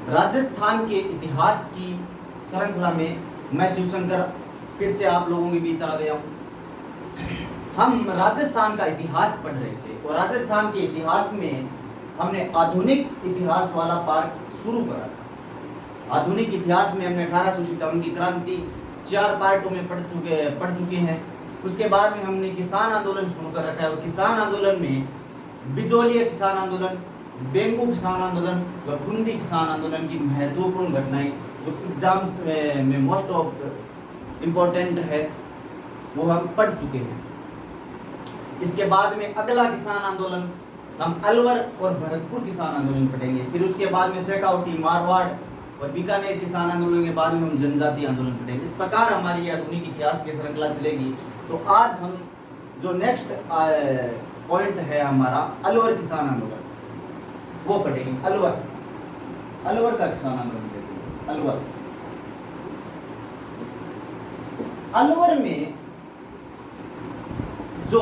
राजस्थान के इतिहास की श्रृंखला में मैं शिवशंकर फिर से आप लोगों के बीच आ गया हूँ। हम राजस्थान का इतिहास पढ़ रहे थे और राजस्थान के इतिहास में हमने आधुनिक इतिहास वाला पार्ट शुरू करा था। आधुनिक इतिहास में हमने 1857 की क्रांति 4 पार्टों में पढ़ चुके हैं। उसके बाद में हमने किसान आंदोलन शुरू कर रखा है और किसान आंदोलन में बिजोलिया किसान आंदोलन, बेंगू किसान आंदोलन व बूंदी किसान आंदोलन की महत्वपूर्ण घटनाएं जो एग्जाम्स में मोस्ट ऑफ इम्पोर्टेंट है वो हम पढ़ चुके हैं। इसके बाद में अगला किसान आंदोलन हम अलवर और भरतपुर किसान आंदोलन पढ़ेंगे। फिर उसके बाद में शेखावटी, मारवाड़ और बीकानेर किसान आंदोलन के बाद में हम जनजातीय आंदोलन पढ़ेंगे। इस प्रकार हमारी आधुनिक इतिहास की श्रृंखला चलेगी। तो आज हम जो नेक्स्ट पॉइंट है हमारा अलवर किसान आंदोलन वो पढ़ेंगे। अलवर का किसान आंदोलन पढ़ेंगे। अलवर में जो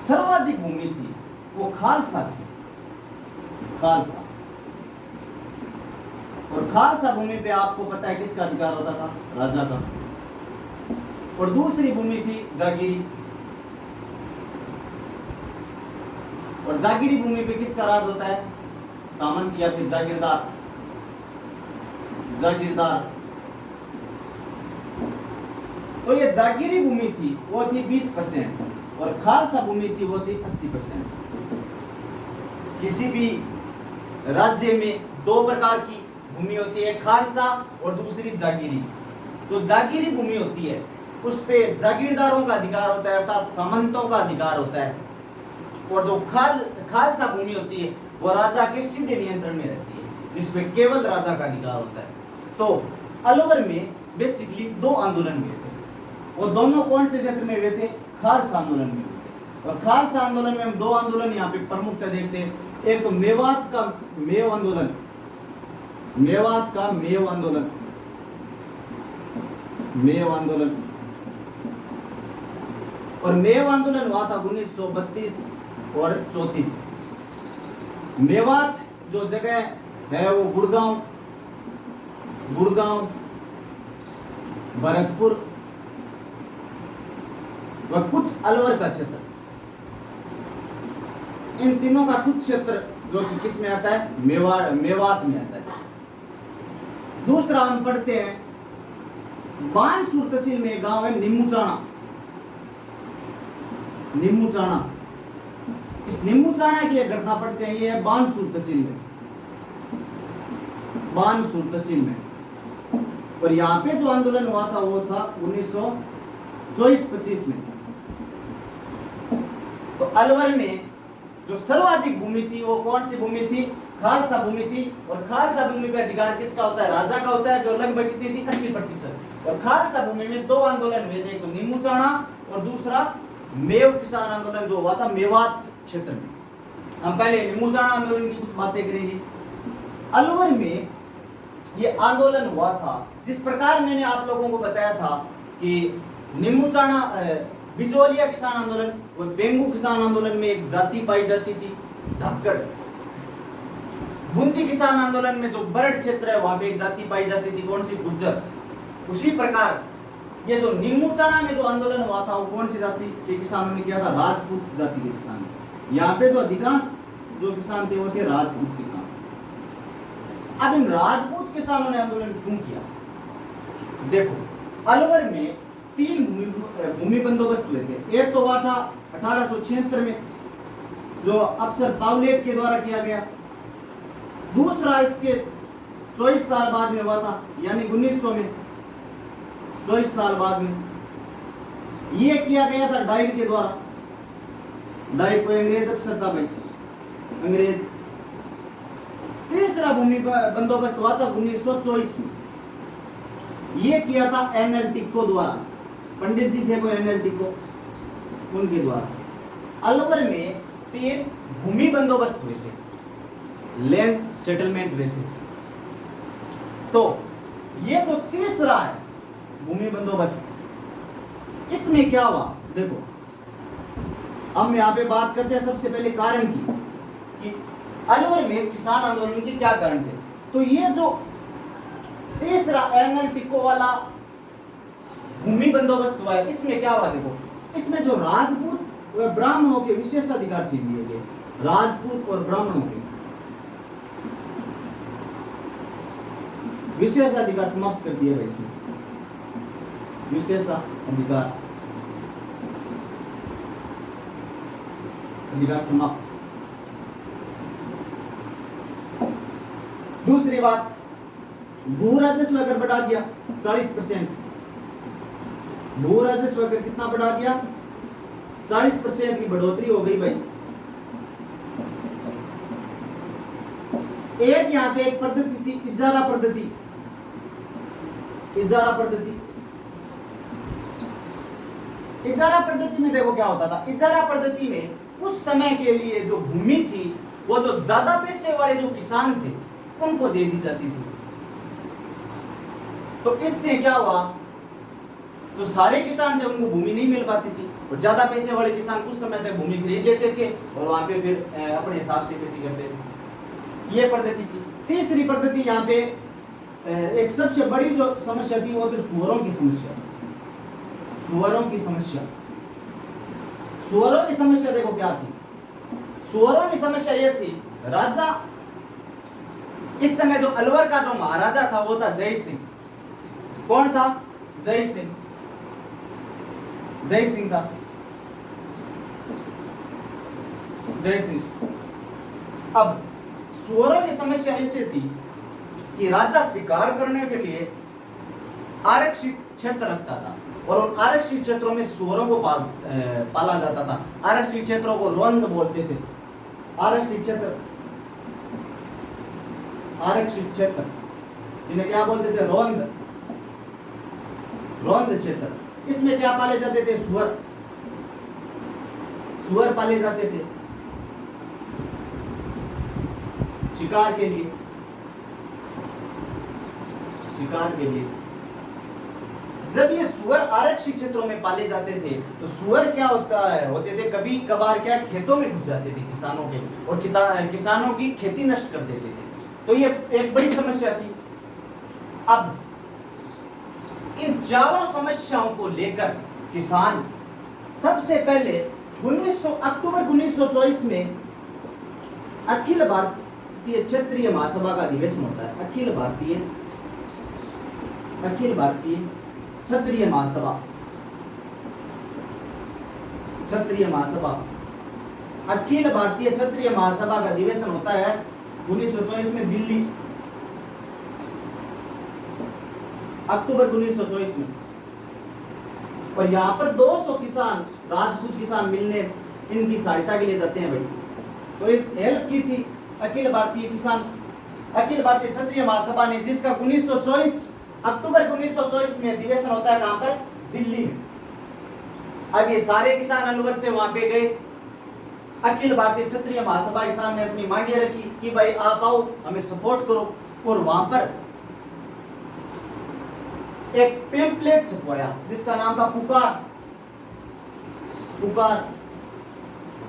सर्वाधिक भूमि थी वो खालसा थी। खालसा और खालसा भूमि पे आपको पता है किसका अधिकार होता था? राजा का। और दूसरी भूमि थी जागीरी। और जागीरी भूमि पे किसका राज होता है? सामंत या फिर जागीरदार। तो ये जागीरी भूमि थी वो थी 20% और खालसा भूमि थी वो थी 80%। किसी भी राज्य में 2 प्रकार की भूमि होती है, खालसा और दूसरी जागीरी। तो जागीरी भूमि होती है उस पे जागीरदारों का अधिकार होता है अर्थात सामंतों का अधिकार होता है। और जो खालसा भूमि होती है वो राजा के सीधे नियंत्रण में रहती है जिसमें केवल राजा का अधिकार होता है। तो अलवर में बेसिकली 2 आंदोलन हुए थे। वो दोनों कौन से क्षेत्र में हुए थे? खालसा आंदोलन में हुए थे। और खालसा आंदोलन में हम 2 आंदोलन यहाँ पे प्रमुखता देखते हैं। एक तो मेवात का मेव आंदोलन, और मेव आंदोलन हुआ था 1932 और 34। मेवात जो जगह है वो गुड़गांव, भरतपुर व कुछ अलवर का क्षेत्र, इन तीनों का कुछ क्षेत्र जो कि किस में आता है? मेवात में आता है। दूसरा हम पढ़ते हैं बानसूर तहसील में गांव है नीमूचाणा। इस नीमूचाणा की एक घटना पढ़ते हैं, ये है बानसूर तहसील में। और यहाँ पे जो आंदोलन हुआ था वो था 1924-25 में। तो अलवर में जो सर्वाधिक भूमि थी वो कौन सी भूमि थी? खालसा भूमि थी। और खालसा भूमि पे अधिकार किसका होता है? राजा का होता है, जो लगभग कितनी थी? 80%। और खालसा भूमि में 2 आंदोलन हुए थे, एक तो नीमूचाणा और दूसरा मेव किसान आंदोलन जो हुआ था मेवात क्षेत्र में। हम पहले नीमूचाणा आंदोलन की कुछ बातें करेंगे। अलवर में ये आंदोलन हुआ था जिस प्रकार मैंने आप लोगों को बताया था कि नीमूचाणा बिजोलिया किसान आंदोलन और बेंगू किसान आंदोलन में एक जाति पाई जाती थी, धाकड़। बूंदी किसान आंदोलन में जो बरड़ क्षेत्र है वहां पे एक जाति पाई जाती थी, कौन सी? गुर्जर। उसी प्रकार ये जो नीमूचाणा में जो आंदोलन हुआ था वो कौन सी जाति के किसानों ने किया था? राजपूत जाति के किसान। यहाँ पे जो अधिकांश जो किसान थे वो थे राजपूत किसान। अब इन राजपूत किसानों ने आंदोलन क्यों किया? देखो, अलवर में 3 भूमि बंदोबस्त हुए थे। एक तो हुआ था 1876 में जो अफसर पाउलेट के द्वारा किया गया। दूसरा इसके 24 साल बाद में हुआ था, यानी 1900 में, 24 साल बाद में ये किया गया था डायर के द्वारा। डायर कोई अंग्रेज अफसर था भाई, अंग्रेज। तीसरा भूमि बंदोबस्त हुआ था 1924 में, ये किया था एनएल टिक्को द्वारा। पंडित जी थे कोई एनएल टिक्को, उनके द्वारा। अलवर में 3 भूमि बंदोबस्त हुए थे, लैंड सेटलमेंट हुए थे। तो ये जो तीसरा है भूमि बंदोबस्त, इसमें क्या हुआ? देखो, हम यहाँ पे बात करते हैं सबसे पहले कारण की कि अलवर में किसान आंदोलन के क्या कारण थे। तो ये जो तीसरा एनालिटिको वाला भूमि बंदोबस्त हुआ है, इसमें क्या हुआ देखो, इसमें जो राजपूत व ब्राह्मणों के विशेषाधिकार छीन लिए गए, राजपूत और ब्राह्मणों के विशेषाधिकार समाप्त कर दिए भाई। इसमें विशेषाधिकार समाप्त। दूसरी बात, भू राजस्व अगर बढ़ा दिया 40%, भू राजस्व अगर कितना बढ़ा दिया, 40% की बढ़ोतरी हो गई भाई। एक यहां पे एक पद्धति थी, इजारा पद्धति। इजारा पद्धति, इजारा पद्धति में देखो क्या होता था। इजारा पद्धति में उस समय के लिए जो भूमि थी, वो जो ज्यादा पैसे वाले जो किसान थे उनको दे दी जाती थी। तो इससे क्या हुआ, जो सारे किसान थे उनको भूमि नहीं मिल पाती थी, और ज्यादा पैसे वाले किसान कुछ समय तक भूमि खरीद लेते थे और वहां पे फिर अपने हिसाब से खेती करते थे। ये पद्धति थी। तीसरी पद्धति यहाँ पे एक सबसे बड़ी जो समस्या थी वो थी सुअरों की समस्या। सुअरों की समस्या, सुअरों की समस्या देखो क्या थी। सुअरों की समस्या ये थी, राजा इस समय जो अलवर का जो महाराजा था वो था जय सिंह। कौन था? जय सिंह। जय सिंह था, जय सिंह। अब सुअरों की समस्या ऐसे थी कि राजा शिकार करने के लिए आरक्षित क्षेत्र रखता था, और उन आरक्षित क्षेत्रों में सुअरों को पाला जाता था। आरक्षित क्षेत्रों को रोंद बोलते थे। आरक्षित क्षेत्र, आरक्षित क्षेत्र जिन्हें क्या बोलते थे? रोंद, रोंद क्षेत्र। इसमें क्या पाले जाते थे? सुअर, सुअर पाले जाते थे शिकार के लिए, शिकार के लिए। जब ये सुअर आरक्षित क्षेत्रों में पाले जाते थे तो सुअर क्या होते थे, कभी कभार क्या खेतों में घुस जाते थे किसानों के, और किसानों की खेती नष्ट कर देते थे। तो ये एक बड़ी समस्या थी। अब इन चारों समस्याओं को लेकर किसान सबसे पहले अक्टूबर 1924 में अखिल भारतीय क्षेत्रीय महासभा का अधिवेशन होता है। अखिल भारतीय क्षत्रिय महासभा, क्षत्रिय महासभा, अखिल भारतीय क्षत्रिय महासभा का अधिवेशन होता है 1924 में दिल्ली, अक्टूबर 1924 में। और यहाँ पर 200 किसान, राजपूत किसान मिलने इनकी सहायता के लिए जाते हैं भाई। तो इस हेल्प की थी अखिल भारतीय क्षत्रिय महासभा ने, जिसका 1924 अक्टूबर 1924 में अधिवेशन होता है। कहां पर? दिल्ली में। अब ये सारे किसान अलवर से वहां पे गए, अखिल भारतीय क्षत्रिय महासभा के सामने अपनी मांगे रखी कि भाई आप आओ, हमें सपोर्ट करो। और वहां पर एक पेम्पलेट छपवाया जिसका नाम था पुकार। पुकार,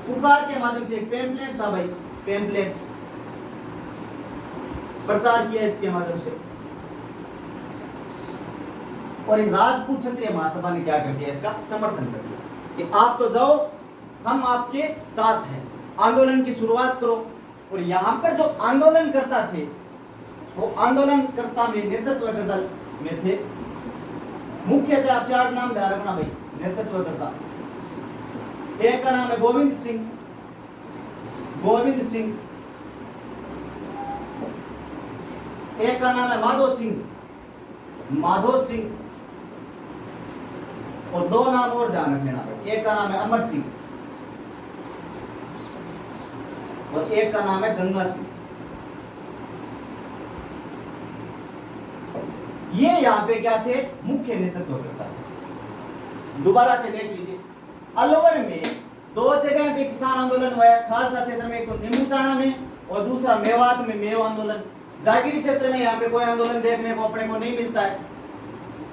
पुकार के माध्यम से एक पेम्पलेट था भाई, पेम्पलेट प्रचार किया इसके माध्यम से। और इस राजपूत क्षत्रिय महासभा ने क्या कर दिया? इसका समर्थन कर दिया कि आप तो जाओ, हम आपके साथ हैं, आंदोलन की शुरुआत करो। और यहाँ पर जो आंदोलनकर्ता थे वो आंदोलनकर्ता में नेतृत्वकर्ता में थे, मुख्यतः आप चार नाम ध्यान रखना भाई नेतृत्वकर्ता। एक का नाम है गोविंद सिंह, गोविंद सिंह। एक का नाम है माधो सिंह, माधो सिंह। और दो नाम और ध्यान रख लेना भाई, एक का नाम है अमर सिंह और एक का नाम है गंगा सिंह। ये यहाँ पे क्या थे? मुख्य नेतृत्वकर्ता थे। दोबारा से देख लीजिए, अलवर में दो जगह पे किसान आंदोलन हुआ है। खालसा क्षेत्र में, एक तो नीमूचाणा में और दूसरा मेवात में मेव आंदोलन। जागीरी क्षेत्र में यहाँ पे कोई आंदोलन देखने को अपने को नहीं मिलता है।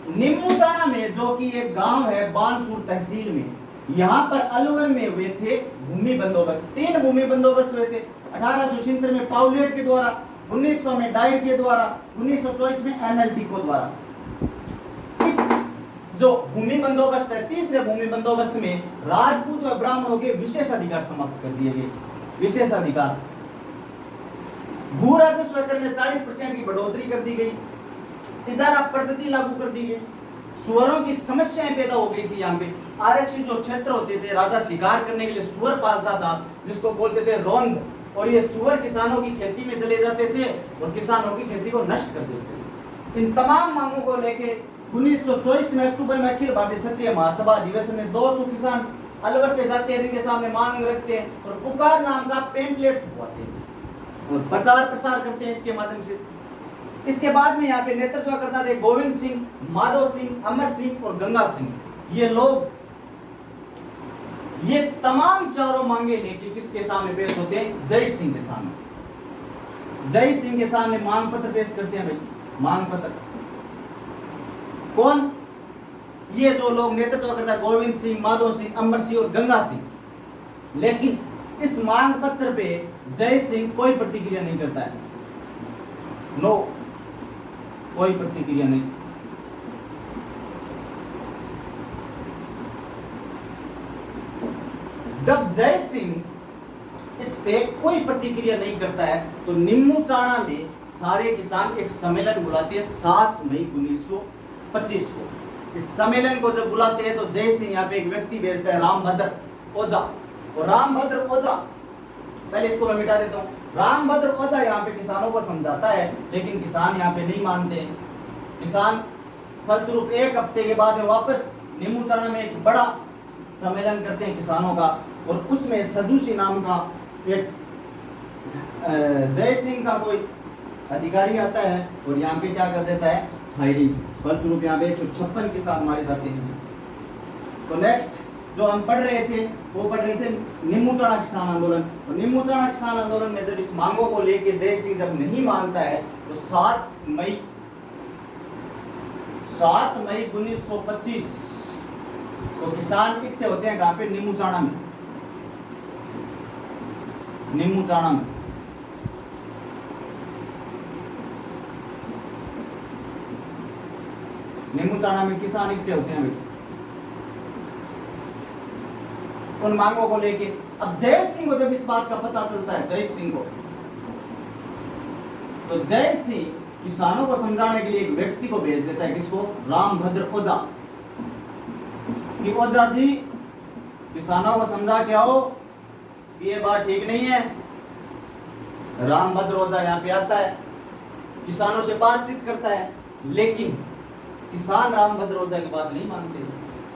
नीमूचाणा में, जो कि एक गांव है बानसूर तहसील में, यहाँ पर अलवर में हुए थे भूमि बंदोबस्त। 3 भूमि बंदोबस्त हुए थे 1876 में पाउलेट के द्वारा, 1900 में डायर के द्वारा, 1924 में एनएलटी को द्वारा। इस जो भूमि बंदोबस्त है, तीसरे भूमि बंदोबस्त में राजपूत व ब्राह्मणों के विशेष अधिकार समाप्त कर दिए गए। विशेष अधिकार, भू राजस्व कर में 40% की बढ़ोतरी कर दी गई, इजारा पद्धति लागू कर दी गई, सुअरों की समस्याएं पैदा हो गई थी। यहाँ पे आरक्षित जो क्षेत्र होते थे, राजा शिकार करने के लिए सुअर पालता था जिसको बोलते थे रोंद, और ये सुअर किसानों की खेती में चले जाते थे और किसानों की खेती को नष्ट कर देते थे। इन तमाम मांगों को लेके 1924 में अक्टूबर में अखिल भारतीय क्षत्रिय महासभा अधिवेशन में 200 किसान अलवर से जाते हैं, इनके सामने मांग रखते हैं और पुकार नाम का पेम्पलेट छपवाते हैं और प्रचार प्रसार करते हैं इसके माध्यम से। इसके बाद में यहाँ पे नेतृत्व करता थे गोविंद सिंह, माधव सिंह, अमर सिंह और गंगा सिंह। ये लोग ये तमाम चारों मांगे लेके किसके सामने पेश होते हैं? जय सिंह के सामने। जय सिंह के सामने मांग पत्र पेश करते हैं भाई, मांग पत्र। कौन? ये जो लोग नेतृत्व करता है गोविंद सिंह, माधव सिंह, अमर सिंह और गंगा सिंह। लेकिन इस मांग पत्र पे जय सिंह कोई प्रतिक्रिया नहीं करता है, नो, कोई प्रतिक्रिया नहीं। जब जय सिंह इस पे कोई प्रतिक्रिया नहीं करता है तो निम्मू चाणा में सारे किसान एक सम्मेलन बुलाते हैं 7 मई 1925 को। इस सम्मेलन को जब बुलाते हैं तो जय सिंह यहाँ पे एक व्यक्ति भेजता है, रामभद्र ओझा। और रामभद्र ओझा, पहले इसको मैं मिटा देता हूँ। रामभद्र ओझा यहाँ पे किसानों को समझाता है, लेकिन किसान यहाँ पे नहीं मानते हैं। किसान फलस्वरूप 1 हफ्ते के बाद वापस निम्मू चाणा में एक बड़ा सम्मेलन करते हैं किसानों का, और उसमें छजूसी नाम का एक जय सिंह का कोई अधिकारी आता है और यहाँ पे क्या कर देता है? फायरिंग। फलस्वरूप यहाँ पे 156 किसान मारे जाते हैं। तो नेक्स्ट जो हम पढ़ रहे थे वो पढ़ रहे थे निम्मू चाणा किसान आंदोलन। और निम्मू चाणा किसान आंदोलन में जब इस मांगों को लेके जय सिंह जब नहीं मानता है तो 7 मई 1925 तो किसान इकट्ठे होते हैं कहाँ पे? निम्मू चाणा में। निम्मू चाणा में निम्मू चाणा में किसान इकट्ठे होते हैं भाई उन मांगों को लेके। अब जय सिंह को जब इस बात का पता चलता है, जय सिंह को, तो जय सिंह किसानों को समझाने के लिए एक व्यक्ति को भेज देता है। किसको? रामभद्र ओझा। कि ओझा जी किसानों को समझा के आओ कि ये बात ठीक नहीं है। रामभद्र ओझा यहाँ पे आता है, किसानों से बातचीत करता है, लेकिन किसान रामभद्र ओझा की बात नहीं मानते।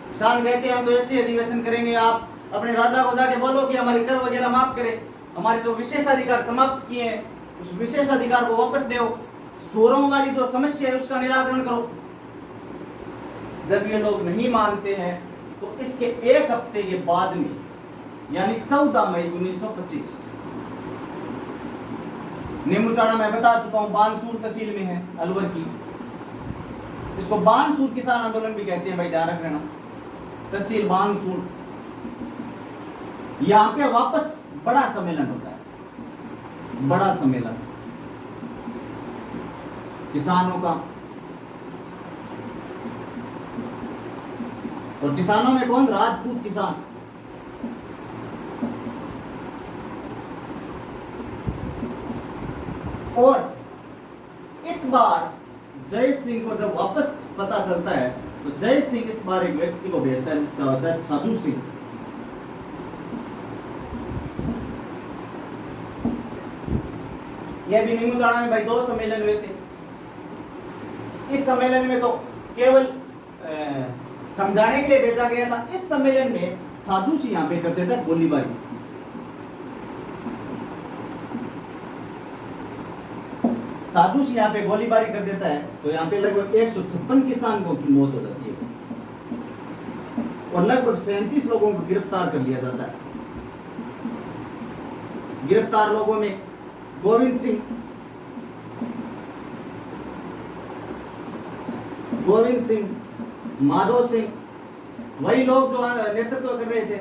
किसान कहते हैं हम तो ऐसे अधिवेशन करेंगे, आप अपने राजा को जाके बोलो कि हमारे कर वगैरह माफ करे, हमारे जो विशेषाधिकार समाप्त किए हैं उस विशेषाधिकार को वापस दो, सुअरों वाली जो समस्या है उसका निराकरण करो। जब ये लोग नहीं मानते हैं तो इसके 1 हफ्ते के बाद में यानी 14 मई 1925 निम्मू चाणा मैं बता चुका हूं बानसूर तहसील में है अलवर की। इसको बानसूर किसान आंदोलन भी कहते हैं भाई, ध्यान रखना। तहसील बानसूर, यहां पे वापस बड़ा सम्मेलन होता है, बड़ा सम्मेलन किसानों का। और किसानों में कौन? राजपूत किसान। और इस बार जय सिंह को जब वापस पता चलता है तो जय सिंह इस बार एक व्यक्ति को भेजता है जिसका होता है छाजू सिंह। यह भी निम्मू चाणा में भाई 2 सम्मेलन हुए थे। इस सम्मेलन में तो केवल समझाने के लिए भेजा गया था। इस सम्मेलन में छाजू सिंह यहाँ पे कर देता है गोलीबारी। छाजू सिंह यहाँ पे गोलीबारी कर देता है तो यहाँ पे लगभग 156 किसानों की मौत हो जाती है और लगभग 37 लोगों को गिरफ्तार कर लिया जाता है। गिरफ्तार लोगों में गोविंद सिंह, माधव सिंह, वही लोग जो नेतृत्व कर रहे थे।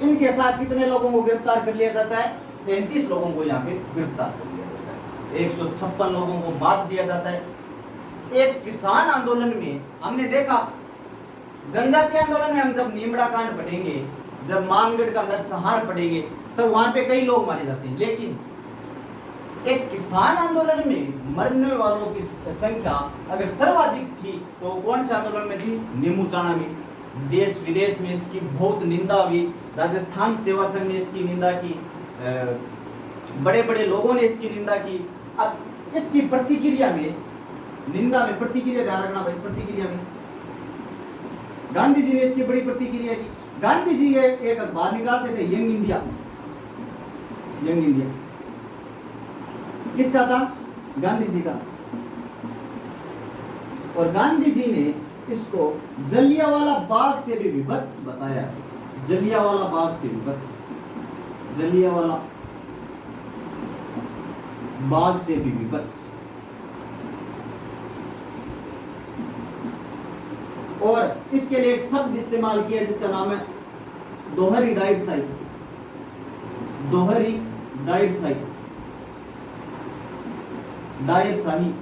इन उनके साथ कितने लोगों को गिरफ्तार कर लिया जाता है? 37 लोगों को यहाँ पे गिरफ्तार कर लिया जाता है, 156 लोगों को मार दिया जाता है। एक किसान आंदोलन में हमने देखा, जनजातीय आंदोलन में हम जब नीमड़ा कांड पढ़ेंगे, जब मानगढ़ का नरसंहार पढ़ेंगे, तब वहां पे कई लोग मारे जाते हैं, लेकिन एक किसान आंदोलन में मरने वालों की संख्या अगर सर्वाधिक थी तो कौन से आंदोलन में थी? नीमूचाणा में। देश विदेश में इसकी बहुत निंदा हुई, राजस्थान सेवा संघ ने इसकी निंदा की, बड़े बड़े लोगों ने इसकी निंदा की। अब इसकी प्रतिक्रिया में, निंदा में प्रतिक्रिया, ध्यान रखना भाई, प्रतिक्रिया में गांधी जी ने इसकी बड़ी प्रतिक्रिया की। गांधी जी एक अखबार निकालते थे, यंग इंडिया। यंग इंडिया किसका था? गांधी जी का। और गांधी जी ने इसको जलियांवाला बाग से भी विभत्स बताया। जलियांवाला बाग से विभत्स, जलियांवाला बाग से भी विभत्स। और इसके लिए एक शब्द इस्तेमाल किया जिसका नाम है दोहरी डायरशाही। दोहरी डायरशाही, डायरशाही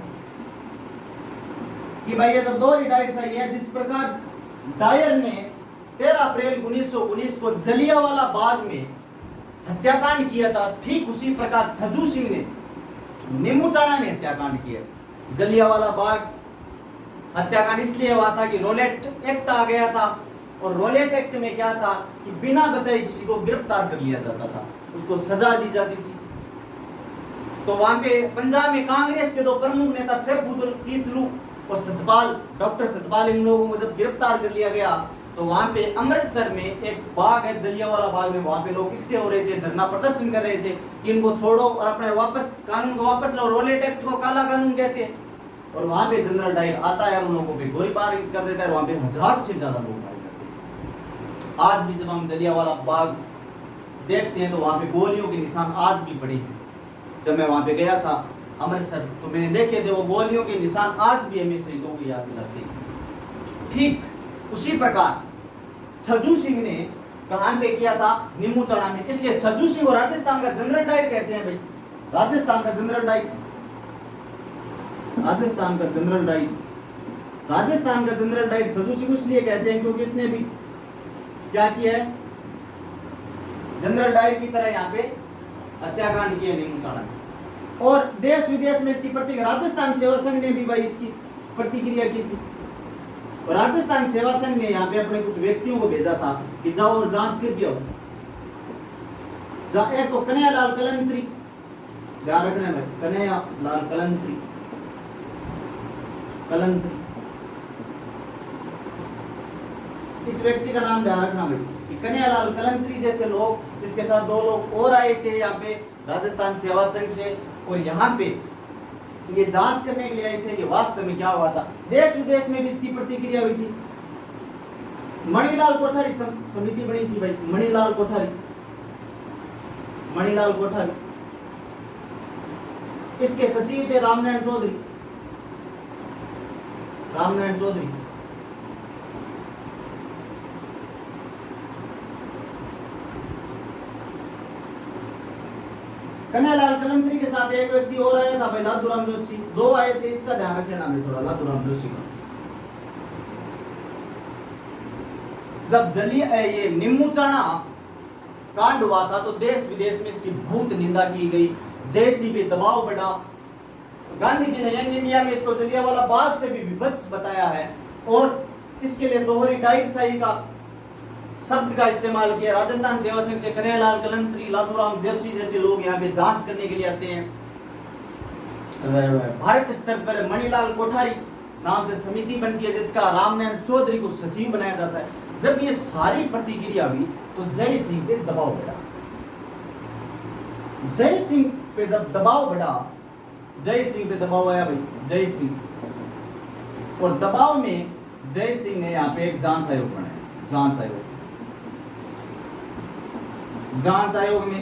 कि भाई ये तो दोहरी डायरशाही है। जिस प्रकार डायर ने 13 अप्रैल 1919 को जलियांवाला बाग में हत्याकांड किया था, ठीक उसी प्रकार छज्जू सिंह ने नीमूचाणा में हत्याकांड किया। जलियांवाला बाग हत्याकांड इसलिए हुआ था कि रोलेट एक्ट आ गया था, और रोलेट एक्ट में क्या था कि बिना बताए किसी को गिरफ्तार कर लिया जाता था, उसको सजा दी जाती थी। तो वहां पे पंजाब में कांग्रेस के 2 प्रमुख नेता सैफुद्दीन किचलू और सतपाल, डॉक्टर सतपाल, इन लोगों को जब गिरफ्तार कर लिया गया तो वहां पे अमृतसर में एक बाग है जलियांवाला बाग में, वहां पे लोग इकट्ठे हो रहे थे, धरना प्रदर्शन कर रहे थे कि इनको छोड़ो और अपने वापस कानून को वापस लो। रोलेट एक्ट को काला कानून कहते हैं। और वहां पे जनरल डायर आता है, उन लोगों पे गोलीबार कर देता है, वहां पे 1000 से ज्यादा लोग मारे जाते हैं। आज भी जब हम जलियांवाला बाग देखते हैं तो वहां पे गोलियों के निशान आज भी पड़े हैं। जब मैं वहां पे गया था अमृतसर तो मैंने देखे थे वो गोलियों के निशान आज भी हमें शहीदों को याद दिलाते हैं। ठीक उसी प्रकार छज्जू सिंह ने कहां पे किया था? नीमूचाणा में। इसलिए छज्जू सिंह को राजस्थान का जनरल डायर कहते हैं भाई, राजस्थान का जनरल डायर, राजस्थान का जनरल डायर, राजस्थान का जनरल डायर छज्जू सिंह इसलिए कहते हैं क्योंकि इसने भी क्या किया है? जनरल डायर की तरह यहाँ पे हत्याकांड किया नीमूचाणा में। और देश विदेश में इसकी प्रतिक्रिया, राजस्थान सेवा संघ ने भी भाई इसकी प्रतिक्रिया की थी। और राजस्थान सेवा संघ ने यहाँ पे अपने कुछ व्यक्तियों को भेजा था कि जाओ और जांच करके आओ। एक तो कन्हैयालाल कलंत्री, ध्यान रखना है, कन्हैयालाल कलंत्री, कलंत्री, इस व्यक्ति का नाम ध्यान रखना भाई कि कन्हैयालाल कलंत्री जैसे लोग, इसके साथ 2 लोग और आए थे यहाँ पे राजस्थान सेवा संघ से, और यहाँ पे ये जांच करने के लिए आए थे कि वास्तव में क्या हुआ था। देश विदेश में भी इसकी प्रतिक्रिया हुई थी। मणिलाल कोठारी समिति बनी थी भाई, मणिलाल कोठारी, मणिलाल कोठारी, इसके सचिव थे रामनारायण चौधरी, रामनारायण चौधरी। कन्हैयालाल कलंत्री के साथ एक व्यक्ति और आया था भाई, लादूराम जोशी। 2 आए थे, इसका ध्यान रखना है थोड़ा, लादूराम जोशी का। जब ये नीमूचाणा कांड हुआ था तो देश विदेश में इसकी बहुत निंदा की गई, जयसिंह पे दबाव बढ़ा। गांधी जी ने यंग इंडिया में इसको जलियांवाला बाग से भी विभत्स बताया है, और इसके लिए दोहरी डायरशाही का शब्द का इस्तेमाल किया। राजस्थान सेवा संघ से कन्हैयालाल कलंत्री, लादूराम जोशी जैसे लोग यहाँ पे जांच करने के लिए आते हैं। भारत स्तर पर मणिलाल कोठारी नाम से समिति बनती है जिसका रामनारायण चौधरी को सचिव बनाया जाता है। जब ये सारी प्रतिक्रिया हुई तो जय सिंह पे दबाव बढ़ा। जय सिंह पे जब दबाव बढ़ा, जय सिंह पे दबाव आया भाई, जय सिंह, और दबाव में जय सिंह ने यहाँ पे एक जांच आयोग बनाया। जांच आयोग, जांच आयोग में,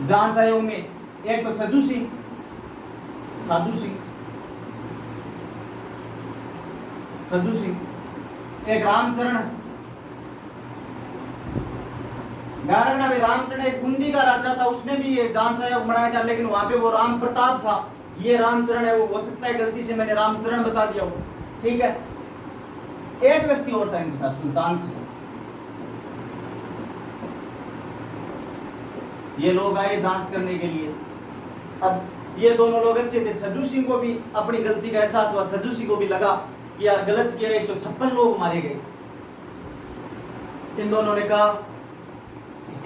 जांच आयोग में एक तो छज्जू सिंह, छज्जू सिंह, छज्जू सिंह, एक रामचरण, नारायण में रामचंद्र एक बूंदी का राजा था, उसने भी ये जांच आयोग बनाया था, लेकिन वहां पे वो राम प्रताप था। ये रामचरण है, वो हो सकता है गलती से मैंने रामचरण बता दिया हो, ठीक है। एक व्यक्ति और था इनके साथ, सुल्तान सिंह। ये लोग आए जांच करने के लिए। अब ये दोनों लोग अच्छे थे, छज्जू सिंह को भी अपनी गलती का एहसास हुआ, छज्जू सिंह को भी लगा कि यार गलत किया, 156 लोग मारे गए। इन दोनों ने कहा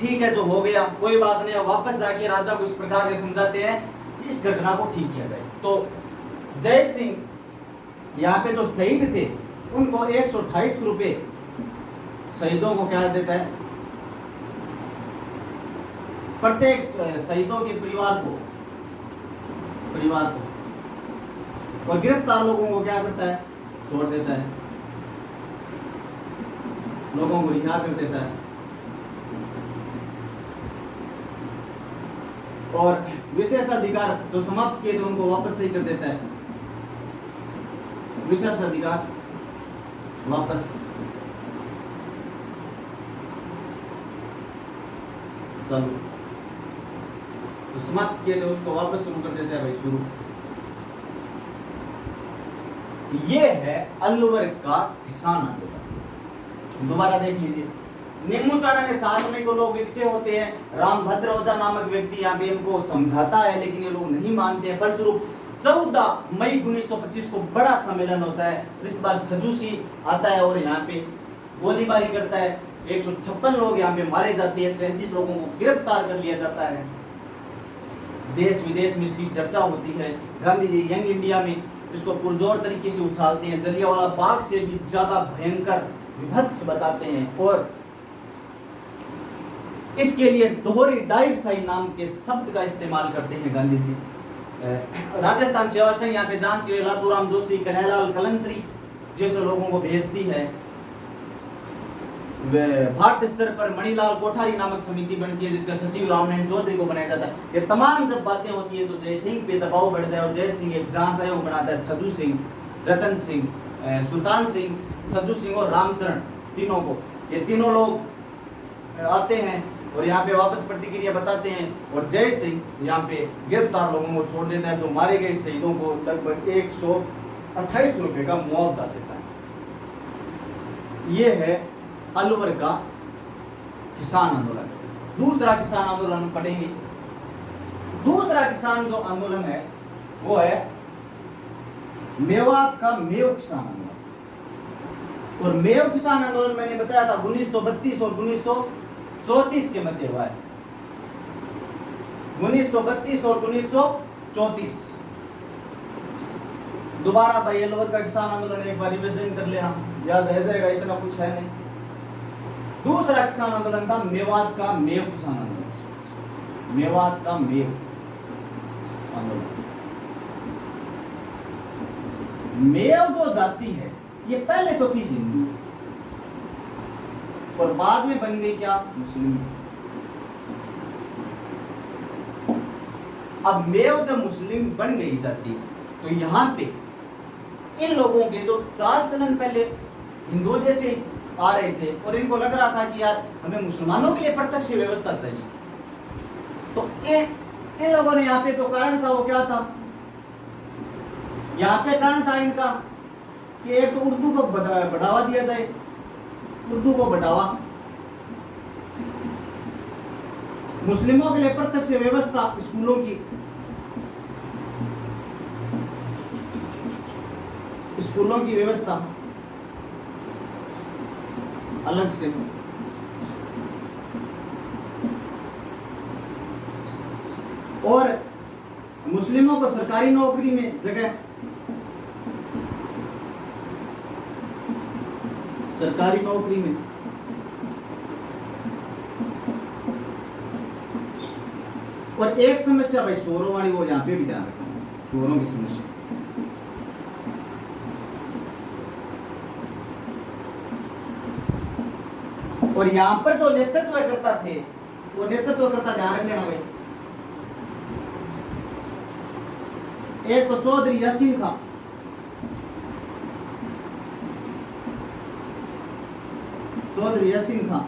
ठीक है, जो हो गया कोई बात नहीं, वापस जाके राजा को इस प्रकार से समझाते हैं कि इस घटना को ठीक किया जाए। तो जय सिंह यहाँ पे जो शहीद थे उनको 128 रुपए शहीदों को क्या देता है, प्रत्येक शहीदों के परिवार को, और गिरफ्तार लोगों को क्या करता है, छोड़ देता है, लोगों को रिहा कर देता है। और विशेष अधिकार जो समाप्त किए थे उनको वापस सही कर देता है, विशेष अधिकार वापस। चलो, तो समाप्त किए थे उसको वापस शुरू कर देते हैं भाई, शुरू। ये है अलवर का किसान आंदोलन। दोबारा देख लीजिए, नीमूचाड़ा में 7 मई को लोग इकट्ठे होते हैं। रामभद्र ओझा नामक व्यक्ति यहाँ पे इनको समझाता है, लेकिन ये लोग नहीं मानते हैं। फलस्वरूप 14 मई 1925 को बड़ा सम्मेलन होता है। इस बार छज्जू सिंह आता है और यहाँ पे गोलीबारी करता है। 156 लोग यहाँ पे मारे जाते हैं, 37 लोगों को गिरफ्तार कर लिया जाता है। देश विदेश में इसकी चर्चा होती है। गांधी जी यंग इंडिया में इसको पुरजोर तरीके से उछालते हैं, जलियांवाला बाग से भी ज्यादा भयंकर विभत्स बताते हैं। और इसके लिए दोहरी डाइरशाही नाम के शब्द का इस्तेमाल करते हैं गांधी जी। राजस्थान सेवा संघ यहाँ पे जांच के लिए लातूराम जोशी, कन्हैयालाल कलंत्री जैसे लोगों को भेजती है। भारत स्तर पर मणिलाल कोठारी नामक समिति बनती है, जिसका सचिव रामनारायण चौधरी को बनाया जाता है। ये तमाम जब बातें होती है तो जय सिंह पे दबाव बढ़ता है और जय सिंह एक जांच आयोग बनाता है। छज्जू सिंह, रतन सिंह, सुल्तान सिंह, छज्जू सिंह और रामचरण, तीनों को, ये तीनों लोग आते हैं और यहाँ पे वापस प्रतिक्रिया बताते हैं। और जय सिंह यहाँ पे गिरफ्तार लोगों को छोड़ देता है। जो मारे गए शहीदों को लगभग 128 रुपए का मुआवजा देता है। ये है अलवर का किसान आंदोलन। दूसरा किसान आंदोलन पढ़ेंगे। दूसरा किसान जो आंदोलन है वो है मेवात का मेव किसान आंदोलन। और मेव किसान आंदोलन मैंने बताया था 1932 और 1934 के मध्य हुआ है। 1932 और 1934। दोबारा भाई अलवर का किसान आंदोलन एक बार रिविजन कर लेना, याद रह जाएगा, इतना कुछ है नहीं। दूसरा किसान आंदोलन था मेवात का मेव किसान आंदोलन। मेवात का मेव आंदोलन। मेव जो जाति है ये पहले तो थी हिंदू और बाद में बन गई क्या, मुस्लिम। अब मेव जब मुस्लिम बन गई जाति तो यहाँ पे इन लोगों के जो चाल चलन पहले हिंदुओं जैसे आ रहे थे और इनको लग रहा था कि यार हमें मुसलमानों के लिए प्रत्यक्ष व्यवस्था चाहिए। तो इन लोगों ने यहाँ पे जो कारण था वो क्या था, यहाँ पे कारण था इनका कि एक तो उर्दू को बढ़ावा दिया जाए, उर्दू को बढ़ावा, मुस्लिमों के लिए प्रत्यक्ष व्यवस्था स्कूलों की, स्कूलों की व्यवस्था अलग से, और मुस्लिमों को सरकारी नौकरी में जगह, सरकारी नौकरी में। और एक समस्या भाई शोरों वाली, वो यहाँ पे भी ध्यान रखना, शोरों की समस्या। और यहाँ पर जो नेतृत्व करता थे वो नेतृत्व करता, ध्यान रख लेना भाई, एक तो चौधरी यासीन खां, चौधरी यासीन खां,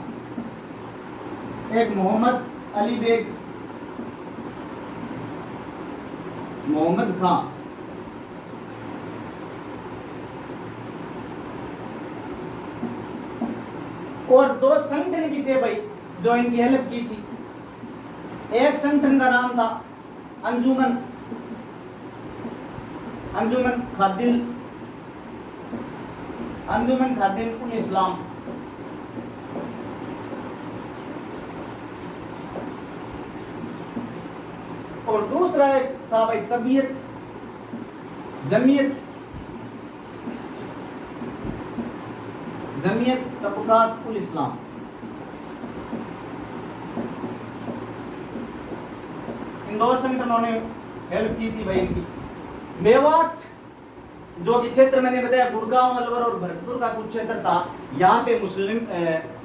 एक मोहम्मद अली बेग, मोहम्मद खां, और दो संगठन भी थे भाई जो इनकी हेल्प की थी। एक संगठन का नाम था अंजुमन खादिम उल इस्लाम, और दूसरा एक था भाई जमीयत तबकात उल इस्लाम। इन दो संगठनों ने हेल्प की थी भाई इनकी। मेवात जो कि क्षेत्र मैंने बताया गुड़गांव, अलवर और भरतपुर का कुछ क्षेत्र था, यहाँ पे मुस्लिम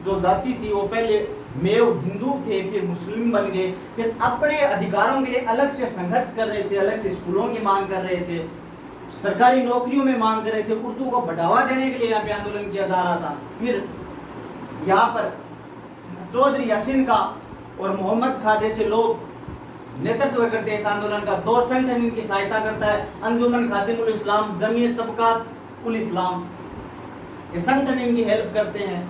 जो जाति थी वो पहले मेव हिंदू थे, फिर मुस्लिम बन गए, फिर अपने अधिकारों के लिए अलग से संघर्ष कर रहे थे, अलग से स्कूलों की मांग कर रहे थे, सरकारी नौकरियों में मांग कर रहे थे, उर्दू को बढ़ावा देने के लिए यहाँ पे आंदोलन किया जा रहा था। फिर यहाँ पर चौधरी हसीन का और मोहम्मद खां जैसे लोग नेतृत्व करते हैं इस आंदोलन का। दो संगठन इनकी सहायता करता है, अंजुमन खादिम उल इस्लाम, जमीयत तबकात उल इस्लाम, ये संगठन इनकी हेल्प करते हैं।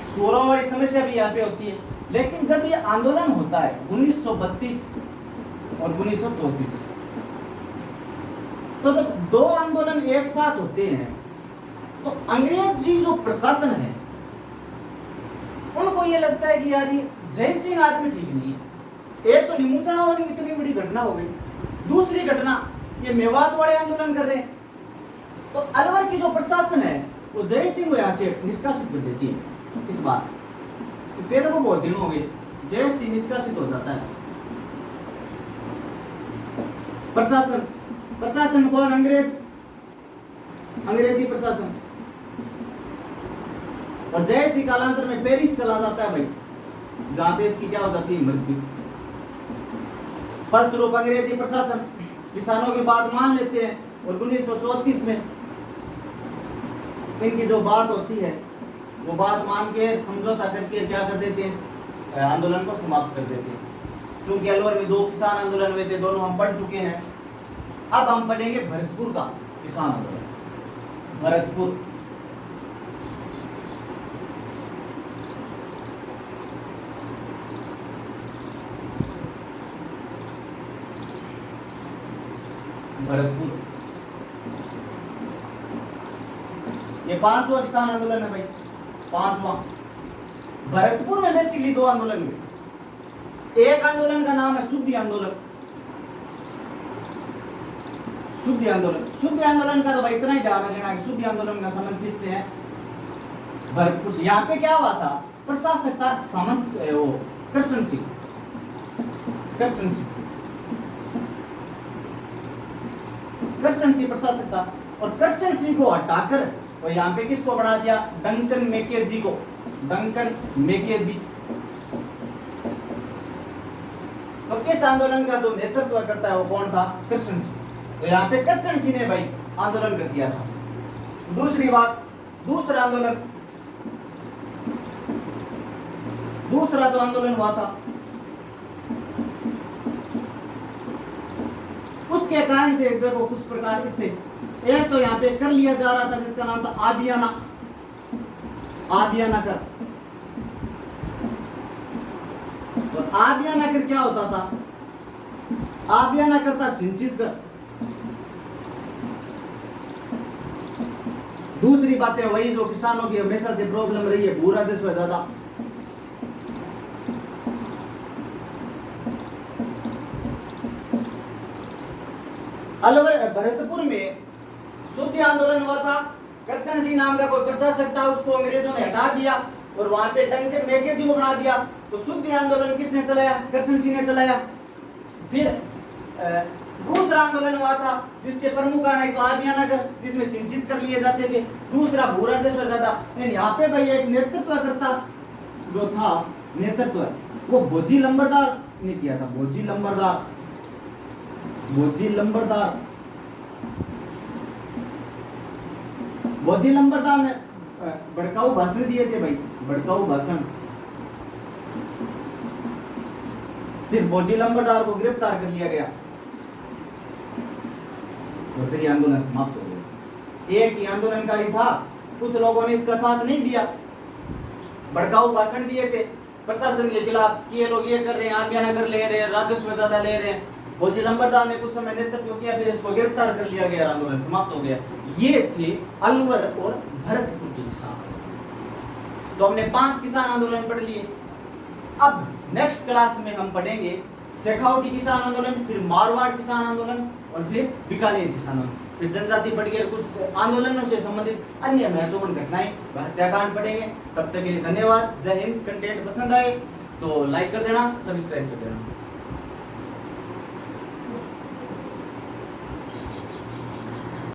शोरों वाली समस्या भी यहाँ पे होती है। लेकिन जब ये आंदोलन होता है 1932 और 1934, तो जब दो आंदोलन एक साथ होते हैं तो अंग्रेजी जो प्रशासन है उनको ये लगता है कि यार ये जय सिंह आदमी ठीक नहीं है। एक तो निमुचना वाली इतनी बड़ी घटना हो गई, दूसरी घटना ये मेवात वाले आंदोलन कर रहे हैं, तो अलवर की जो प्रशासन है वो जय सिंह को यहाँ से निष्कासित कर देती है। इस बार तो तेरे को बहुत दिन हो गए, जय सिंह निष्कासित हो जाता है। प्रशासन कौन? अंग्रेजी प्रशासन। और जय सिंह कालांतर में पेरिस चला जाता है भाई, जहां पे इसकी क्या हो जाती है, मृत्यु। फलस्वरूप अंग्रेजी प्रशासन किसानों की बात मान लेते हैं और 1934 में इनकी जो बात होती है वो बात मान के समझौता करके क्या कर देते हैं, आंदोलन को समाप्त कर देते हैं। चूंकि अलवर में दो किसान आंदोलन हुए थे, दोनों हम पढ़ चुके हैं। अब हम पढ़ेंगे भरतपुर का किसान आंदोलन। भरतपुर ये 5वां किसान आंदोलन है भाई, 5वां। भरतपुर में बेसिकली दो आंदोलन हुए। एक आंदोलन का नाम है शुद्धि आंदोलन। शुद्धि आंदोलन का तो भाई इतना ही ध्यान रखना है, शुद्धि आंदोलन का संबंध किससे है? भरतपुर से। यहाँ पे क्या हुआ था, प्रशासक था सामंत वो कृष्ण सिंह प्रशासक था, और कृष्ण सिंह को हटाकर और यहाँ पे किसको बढ़ा दिया, डंकन मैकेजी को। तो इस आंदोलन का जो नेतृत्व करता है वो कौन था, कृष्ण सिंह। तो यहाँ पे कृष्ण सिंह ने भाई आंदोलन कर दिया था। दूसरी बात, दूसरा जो आंदोलन हुआ था उसके कारण थे देखो कुछ प्रकार से। एक तो यहाँ पे कर लिया जा रहा था जिसका नाम था आबियाना कर। और आबियाना कर क्या होता था, आबियाना कर था सिंचित कर। दूसरी बातें वही जो किसानों की हमेशा से प्रॉब्लम रही है, भू राजस्व ज्यादा। अलवर भरतपुर में शुद्धि आंदोलन हुआ था। कृष्ण सिंह नाम का कोई प्रशासक था, उसको अंग्रेजों ने हटा दिया और वहां पे डंकन मैकेजी को बना दिया। तो शुद्धि आंदोलन किसने चलाया, कृष्ण सिंह ने चलाया। फिर दूसरा आंदोलन हुआ था जिसके प्रमुख कारण एक तो आबियाना कर, जिसमें सिंचित कर लिए जाते थे, दूसरा भू राजस्व ज्यादा। यहाँ पे भाई एक नेतृत्व करता जो था, नेतृत्व वो भोजी लंबरदार ने किया था। भोजी लंबरदार ने भड़काऊ भाषण दिए थे भाई, भड़काऊ भाषण। फिर फौजी लंबरदार को गिरफ्तार कर लिया गया और फिर ये आंदोलन समाप्त हो गया। एक ही आंदोलनकारी था, कुछ लोगों ने इसका साथ नहीं दिया, भड़काऊ भाषण दिए थे, प्रशासन के खिलाफ कि ये लोग ये कर रहे हैं, आज्ञा नगर ले रहे हैं, राजस्व ज्यादा ले रहे हैं। फौजी लंबरदार ने कुछ समय नेतृत्व किया, फिर इसको गिरफ्तार कर लिया गया, आंदोलन समाप्त हो गया। ये थे अलवर और भरतपुर के किसान। तो हमने 5 किसान आंदोलन पढ़ लिए। अब नेक्स्ट क्लास में हम पढ़ेंगे शेखावटी किसान आंदोलन, फिर मारवाड़ किसान आंदोलन और फिर बीकानेर किसान आंदोलन, फिर जनजाति पढ़ के कुछ आंदोलनों से संबंधित अन्य महत्वपूर्ण घटनाएं व हत्याकांड पढ़ेंगे। तब तक के लिए धन्यवाद। जय हिंद। कंटेंट पसंद आए तो लाइक कर देना, सब्सक्राइब कर देना।